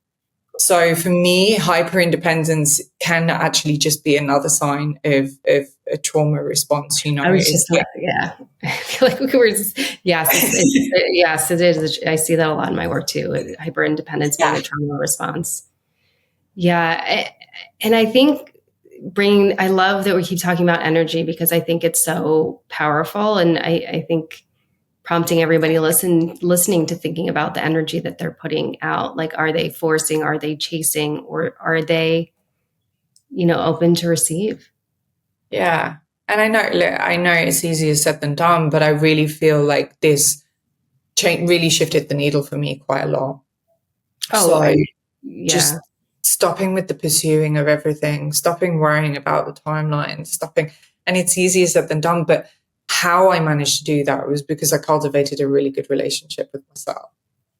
So for me, hyper independence can actually just be another sign of a trauma response. I was just yeah. I feel like we were just, yes, yes, it is. I see that a lot in my work too. Hyper independence being a trauma response. Yeah, and I think I love that we keep talking about energy, because I think it's so powerful, and I think prompting everybody listening to thinking about the energy that they're putting out. Like, are they forcing? Are they chasing? Or are they, open to receive? Yeah. And I know it's easier said than done, but I really feel like this change really shifted the needle for me quite a lot. Just stopping with the pursuing of everything, stopping worrying about the timeline, and it's easier said than done. But how I managed to do that was because I cultivated a really good relationship with myself.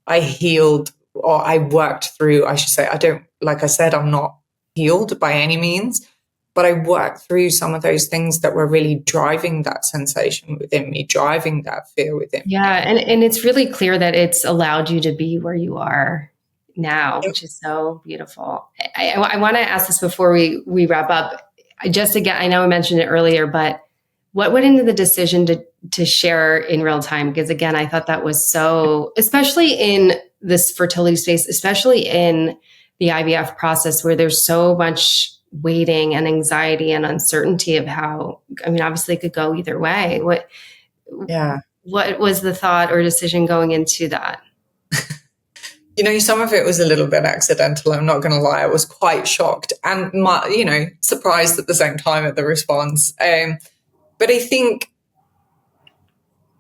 I healed, or I worked through, I should say, I'm not healed by any means, but I worked through some of those things that were really driving that sensation within me, driving that fear within me. Yeah. And it's really clear that it's allowed you to be where you are now, which is so beautiful. I want to ask this before we wrap up. Just again, I know I mentioned it earlier, but what went into the decision to share in real time? Because again, I thought that was so, especially in this fertility space, especially in the IVF process, where there's so much waiting and anxiety and uncertainty of how, obviously it could go either way. What was the thought or decision going into that? Some of it was a little bit accidental. I'm not going to lie. I was quite shocked and, surprised at the same time at the response. But I think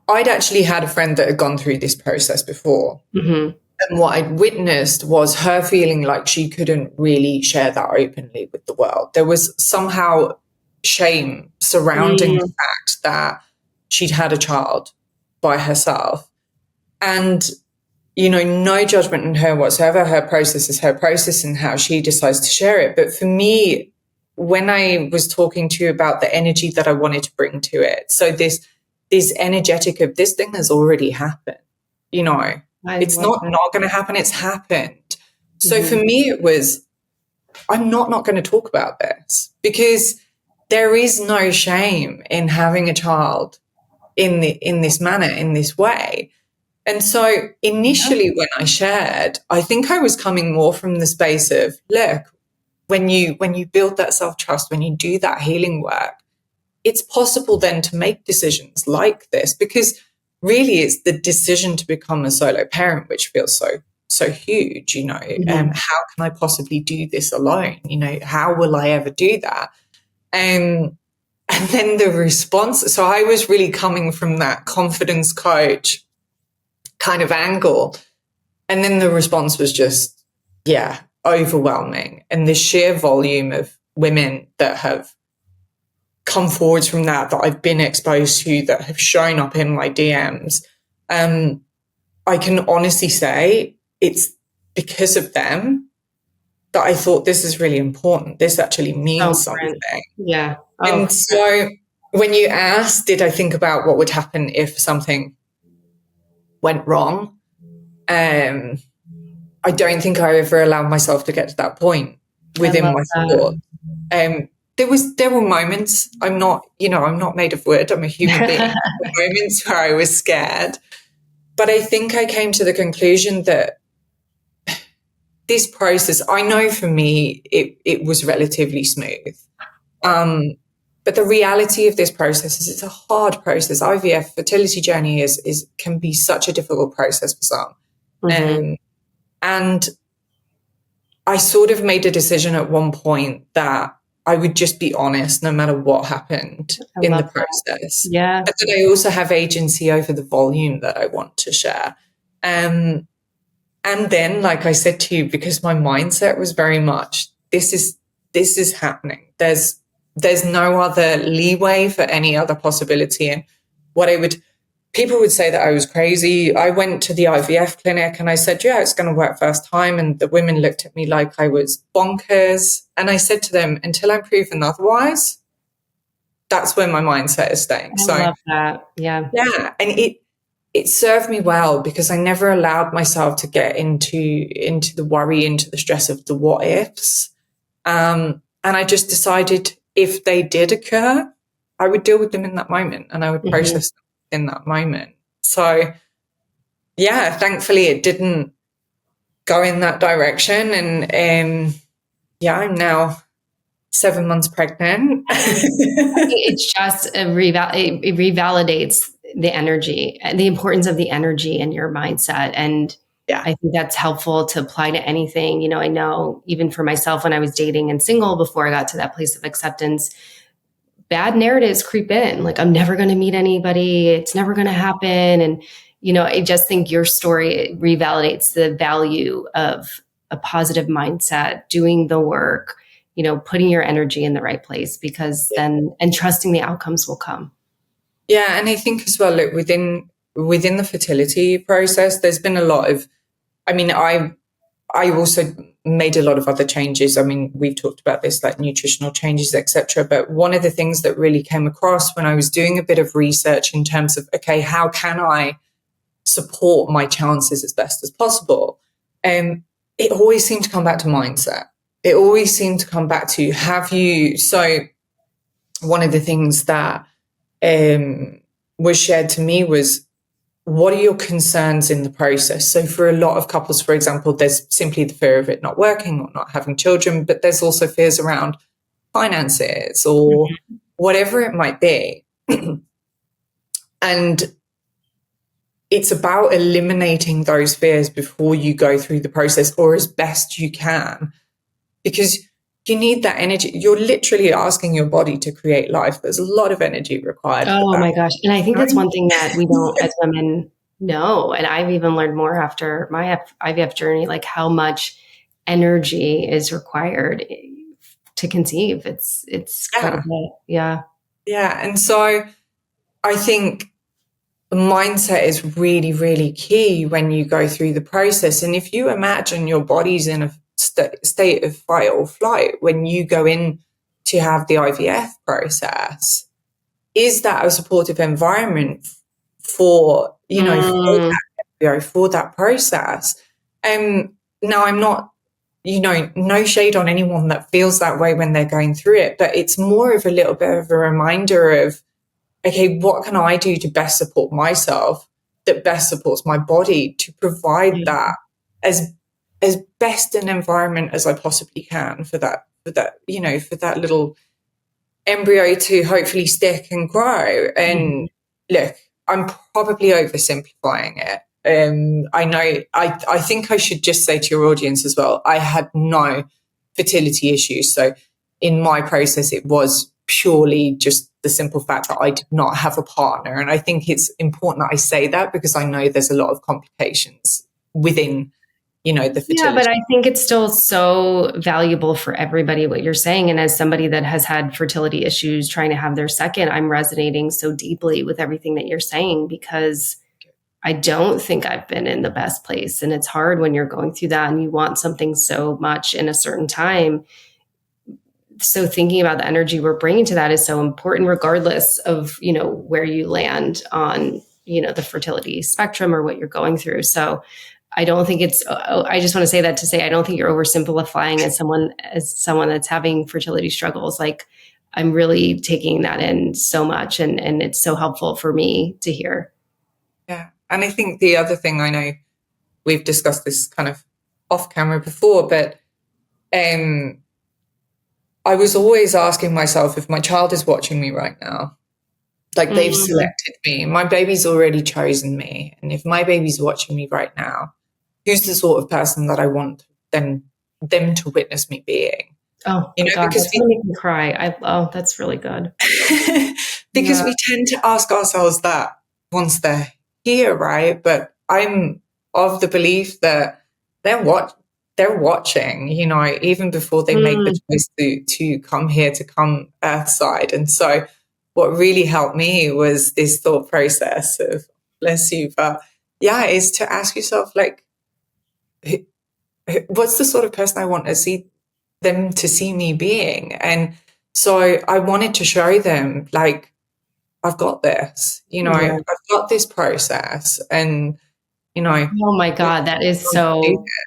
I'd actually had a friend that had gone through this process before. Mm-hmm. And what I'd witnessed was her feeling like she couldn't really share that openly with the world. There was somehow shame surrounding the fact that she'd had a child by herself. And, no judgment in her whatsoever. Her process is her process and how she decides to share it. But for me, when I was talking to you about the energy that I wanted to bring to it, so this energetic of this thing has already happened, it's not going to happen. It's happened. So for me, it was, I'm not going to talk about this, because there is no shame in having a child in this manner, in this way. And so initially when I shared, I think I was coming more from the space of, look, when you build that self-trust, when you do that healing work, it's possible then to make decisions like this, because really it's the decision to become a solo parent, which feels so huge, how can I possibly do this alone? How will I ever do that? And then the response, so I was really coming from that confidence coach kind of angle. And then the response was just, overwhelming. And the sheer volume of women that have come forwards from that I've been exposed to, that have shown up in my DMs, I can honestly say it's because of them that I thought this is really important. This actually means something. Yeah. And so when you asked, did I think about what would happen if something went wrong? I don't think I ever allowed myself to get to that point I within love my that. thought. There were moments. I'm not made of wood. I'm a human being. There were moments where I was scared, but I think I came to the conclusion that this process, I know for me, it was relatively smooth. But the reality of this process is it's a hard process. IVF fertility journey can be such a difficult process for some. Mm-hmm. And I sort of made a decision at one point that I would just be honest no matter what happened I in the love that. process. Yeah. But that I also have agency over the volume that I want to share. And then, like I said to you, because my mindset was very much, this is happening. There's no other leeway for any other possibility. And people would say that I was crazy. I went to the IVF clinic and I said, yeah, it's going to work first time. And the women looked at me like I was bonkers. And I said to them, until I'm proven otherwise, that's where my mindset is staying. I love that. Yeah. Yeah. And it served me well because I never allowed myself to get into the worry, into the stress of the what ifs. And I just decided if they did occur, I would deal with them in that moment and I would process them in that moment. So yeah, thankfully it didn't go in that direction. And yeah, I'm now 7 months pregnant. It's just it revalidates the energy, the importance of the energy in your mindset. And Yeah. I think that's helpful to apply to anything. You know, I know even for myself when I was dating and single before I got to that place of acceptance, bad narratives creep in. Like, I'm never going to meet anybody. It's never going to happen. And, you know, I just think your story revalidates the value of a positive mindset, doing the work, you know, putting your energy in the right place, because then, and trusting the outcomes will come. Yeah. And I think as well, look, within the fertility process, there's been a lot of, I mean, I also made a lot of other changes. I mean, we've talked about this, like nutritional changes, etc. But one of the things that really came across when I was doing a bit of research in terms of, okay, how can I support my chances as best as possible? It always seemed to come back to mindset. It always seemed to come back to so one of the things that was shared to me was, what are your concerns in the process? So for a lot of couples, for example, there's simply the fear of it not working or not having children, but there's also fears around finances or whatever it might be. And it's about eliminating those fears before you go through the process, or as best you can, because you need that energy. You're literally asking your body to create life. There's a lot of energy required for Oh that. my gosh. And I think that's one thing that we don't as women know. And I've even learned more after my IVF journey, like how much energy is required to conceive. It's quite a bit. Yeah. Yeah. And so I think mindset is really, really key when you go through the process. And if you imagine your body's in a state of fight or flight when you go in to have the IVF process, is that a supportive environment for, for that process? Now I'm not, no shade on anyone that feels that way when they're going through it, but it's more of a little bit of a reminder of, okay, what can I do to best support myself, that best supports my body, to provide that as best an environment as I possibly can for that little embryo to hopefully stick and grow. And look, I'm probably oversimplifying it. I think I should just say to your audience as well, I had no fertility issues. So in my process, it was purely just the simple fact that I did not have a partner. And I think it's important that I say that because I know there's a lot of complications within, the fertility. Yeah, but I think it's still so valuable for everybody, what you're saying. And as somebody that has had fertility issues trying to have their second, I'm resonating so deeply with everything that you're saying, because I don't think I've been in the best place. And it's hard when you're going through that and you want something so much in a certain time. so thinking about the energy we're bringing to that is so important, regardless of, where you land on, the fertility spectrum or what you're going through. So I don't think I just want to say that to say, I don't think you're oversimplifying as someone that's having fertility struggles. Like, I'm really taking that in so much, and it's so helpful for me to hear. Yeah. And I think the other thing, I know we've discussed this kind of off camera before, but I was always asking myself, if my child is watching me right now, like they've selected me, my baby's already chosen me. And if my baby's watching me right now, who's the sort of person that I want them to witness me being? Oh, God, because that's gonna make me cry. That's really good. because we tend to ask ourselves that once they're here, right? But I'm of the belief that they're watching, even before they make the choice to come here, to come Earthside. And so what really helped me was this thought process of, bless you, but yeah, is to ask yourself, like, what's the sort of person I want to see them to see me being? And so I wanted to show them, like, I've got this, I've got this process, and, Oh my God, that is so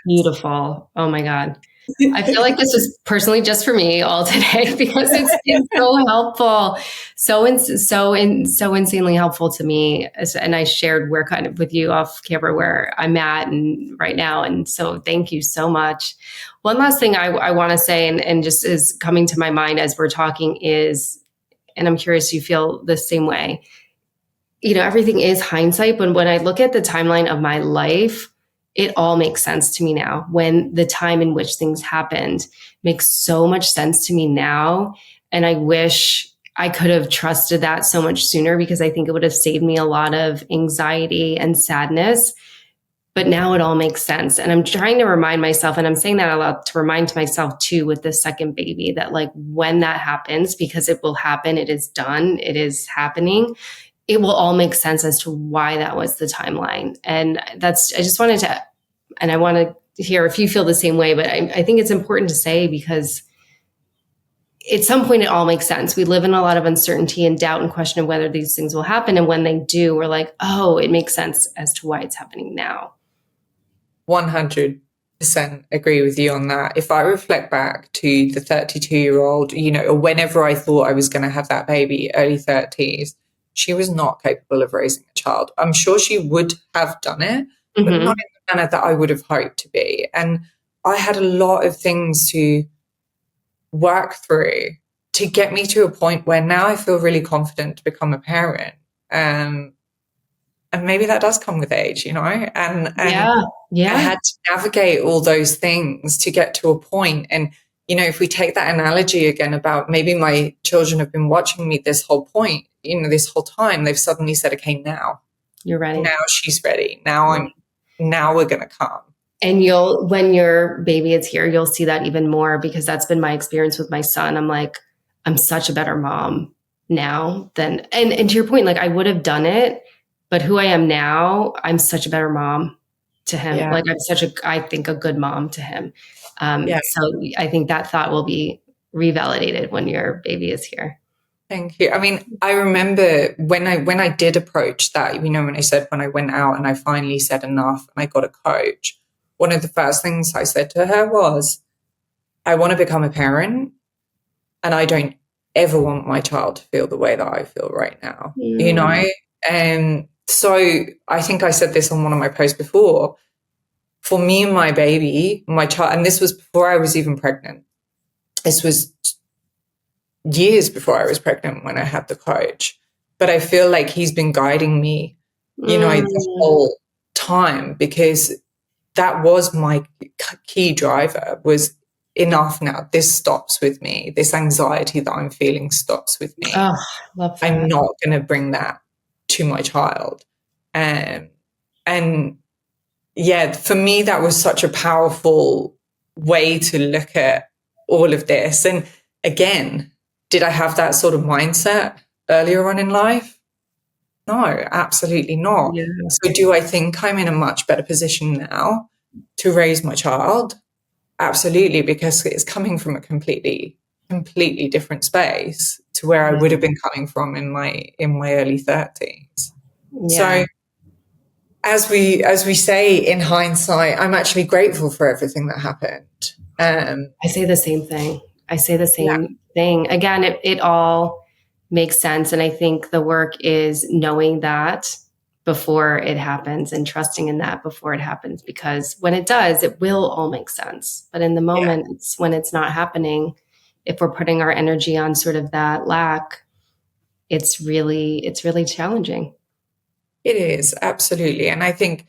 beautiful. Oh my God. I feel like this was personally just for me all today, because it's been so helpful, so insanely helpful to me. And I shared where kind of with you off camera where I'm at and right now. And so thank you so much. One last thing I want to say, and just is coming to my mind as we're talking is, and I'm curious you feel the same way, everything is hindsight, but when I look at the timeline of my life, it all makes sense to me now. When the time in which things happened makes so much sense to me now. And I wish I could have trusted that so much sooner, because I think it would have saved me a lot of anxiety and sadness. But now it all makes sense. And I'm trying to remind myself, and I'm saying that a lot to remind myself too, with the second baby, that like when that happens, because it will happen, it is done, it is happening, it will all make sense as to why that was the timeline. And I just wanted to, and I want to hear if you feel the same way, but I think it's important to say, because at some point it all makes sense. We live in a lot of uncertainty and doubt and question of whether these things will happen. And when they do, we're like, oh, it makes sense as to why it's happening now. 100% agree with you on that. If I reflect back to the 32-year-old, or whenever I thought I was going to have that baby, early 30s, she was not capable of raising a child. I'm sure she would have done it, but not in the manner that I would have hoped to be. And I had a lot of things to work through to get me to a point where now I feel really confident to become a parent. And maybe that does come with age, and I had to navigate all those things to get to a point. And, if we take that analogy again about maybe my children have been watching me this whole point, this whole time, they've suddenly said, okay, now you're ready. Now she's ready. Now we're going to come. And when your baby is here, you'll see that even more, because that's been my experience with my son. I'm like, I'm such a better mom now than, and to your point, like I would have done it, but who I am now, I'm such a better mom to him. Yeah. Like I think a good mom to him. So I think that thought will be revalidated when your baby is here. Thank you. I mean, I remember when I did approach that, when I said, when I went out and I finally said enough and I got a coach, one of the first things I said to her was, I want to become a parent, and I don't ever want my child to feel the way that I feel right now, And so I think I said this on one of my posts before, for me and my baby, my child, and this was before I was even pregnant. This was years before I was pregnant when I had the coach, but I feel like he's been guiding me, the whole time, because that was my key driver, was enough now. This stops with me. This anxiety that I'm feeling stops with me. Oh, love that. I'm not going to bring that to my child. And yeah, for me, that was such a powerful way to look at all of this. And again, did I have that sort of mindset earlier on in life? No, absolutely not. Yeah. So do I think I'm in a much better position now to raise my child? Absolutely, because it's coming from a completely completely different space to where I would have been coming from in my early 30s. Yeah. So as we say in hindsight, I'm actually grateful for everything that happened. I say the same thing. I say the Yeah, same thing. Again, it all makes sense. And I think the work is knowing that before it happens and trusting in that before it happens, because when it does, it will all make sense. But in the yeah, moment, it's when it's not happening, if we're putting our energy on sort of that lack, it's really challenging. it is absolutely. And I think,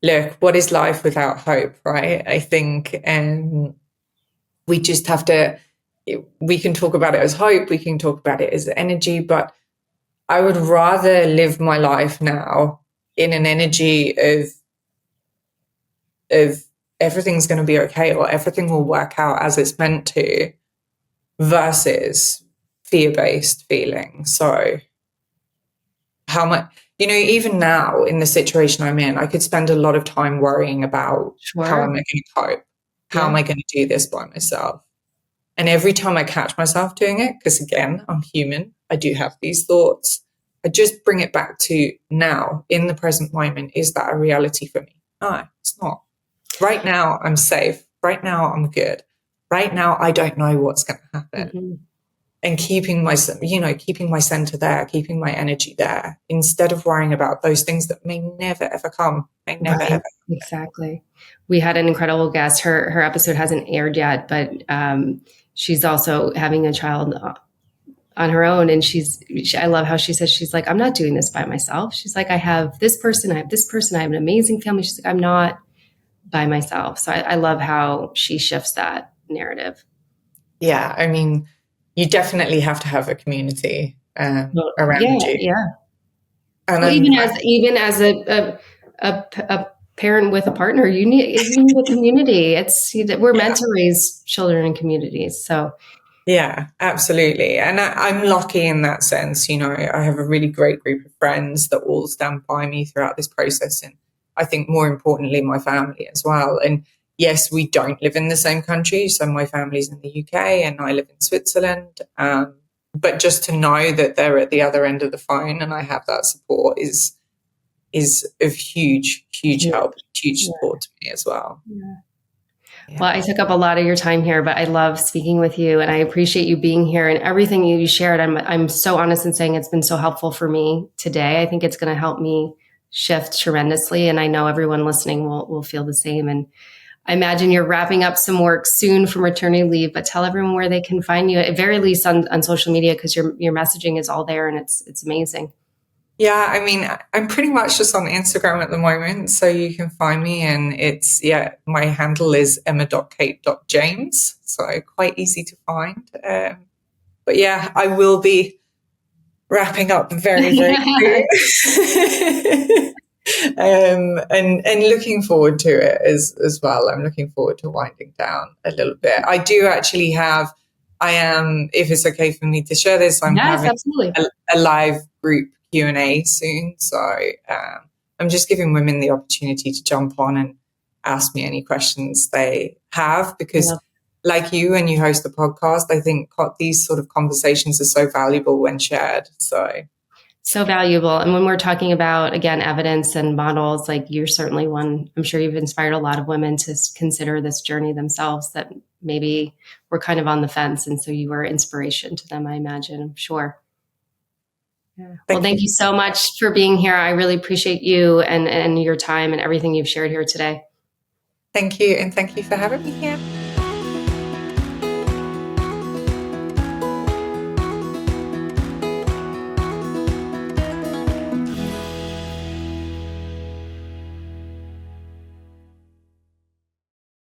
look, what is life without hope, right? I think, we just have to. We can talk about it as hope. We can talk about it as energy, but I would rather live my life now in an energy of everything's going to be okay or everything will work out as it's meant to, versus fear-based feeling. So how much, even now in the situation I'm in, I could spend a lot of time worrying about how am Sure. I going to cope? How am Yeah. I going to do this by myself? And every time I catch myself doing it, because again, I'm human, I do have these thoughts, I just bring it back to now, in the present moment. Is that a reality for me? No, it's not. Right now, I'm safe. Right now, I'm good. Right now, I don't know what's going to happen. Mm-hmm. And keeping my center there, keeping my energy there, instead of worrying about those things that may never ever come, may never Right. ever. Exactly. We had an incredible guest. Her episode hasn't aired yet, but she's also having a child on her own. And I love how she says, she's like, I'm not doing this by myself. She's like, I have this person, I have this person, I have an amazing family. She's like, I'm not by myself. So I love how she shifts that narrative. Yeah, I mean, you definitely have to have a community Well, around yeah, you. yeah. And Well, even as a parent with a partner, you need a community. We're yeah, meant to raise children in communities. So yeah, absolutely. And I'm lucky in that sense. I have a really great group of friends that all stand by me throughout this process. And I think more importantly, my family as well. And yes, we don't live in the same country. So my family's in the UK and I live in Switzerland. But just to know that they're at the other end of the phone and I have that support is of huge, huge yeah, help, huge yeah, support to me as well. yeah. Well, Yeah. I took up a lot of your time here, but I love speaking with you, and I appreciate you being here and everything you shared. I'm so honest in saying it's been so helpful for me today. I think it's going to help me shift tremendously, and I know everyone listening will feel the same. And I imagine you're wrapping up some work soon for maternity leave, but tell everyone where they can find you, at very least on social media, because your messaging is all there and it's amazing. Yeah, I mean, I'm pretty much just on Instagram at the moment, so you can find me, and my handle is emma.kate.james, so quite easy to find. But yeah, I will be wrapping up very, very soon. And looking forward to it as well. I'm looking forward to winding down a little bit. I am, if it's okay for me to share this, I'm Yes, having absolutely. a live group Q&A soon. So I'm just giving women the opportunity to jump on and ask me any questions they have, because Yeah. like you, and you host the podcast, I think these sort of conversations are so valuable when shared. So valuable. And when we're talking about, again, evidence and models, like you're certainly one, I'm sure you've inspired a lot of women to consider this journey themselves that maybe were kind of on the fence. And so you were inspiration to them, I imagine, I'm sure. Yeah. Well, Thank you. thank you so much for being here. I really appreciate you and your time and everything you've shared here today. Thank you. And thank you for having me here.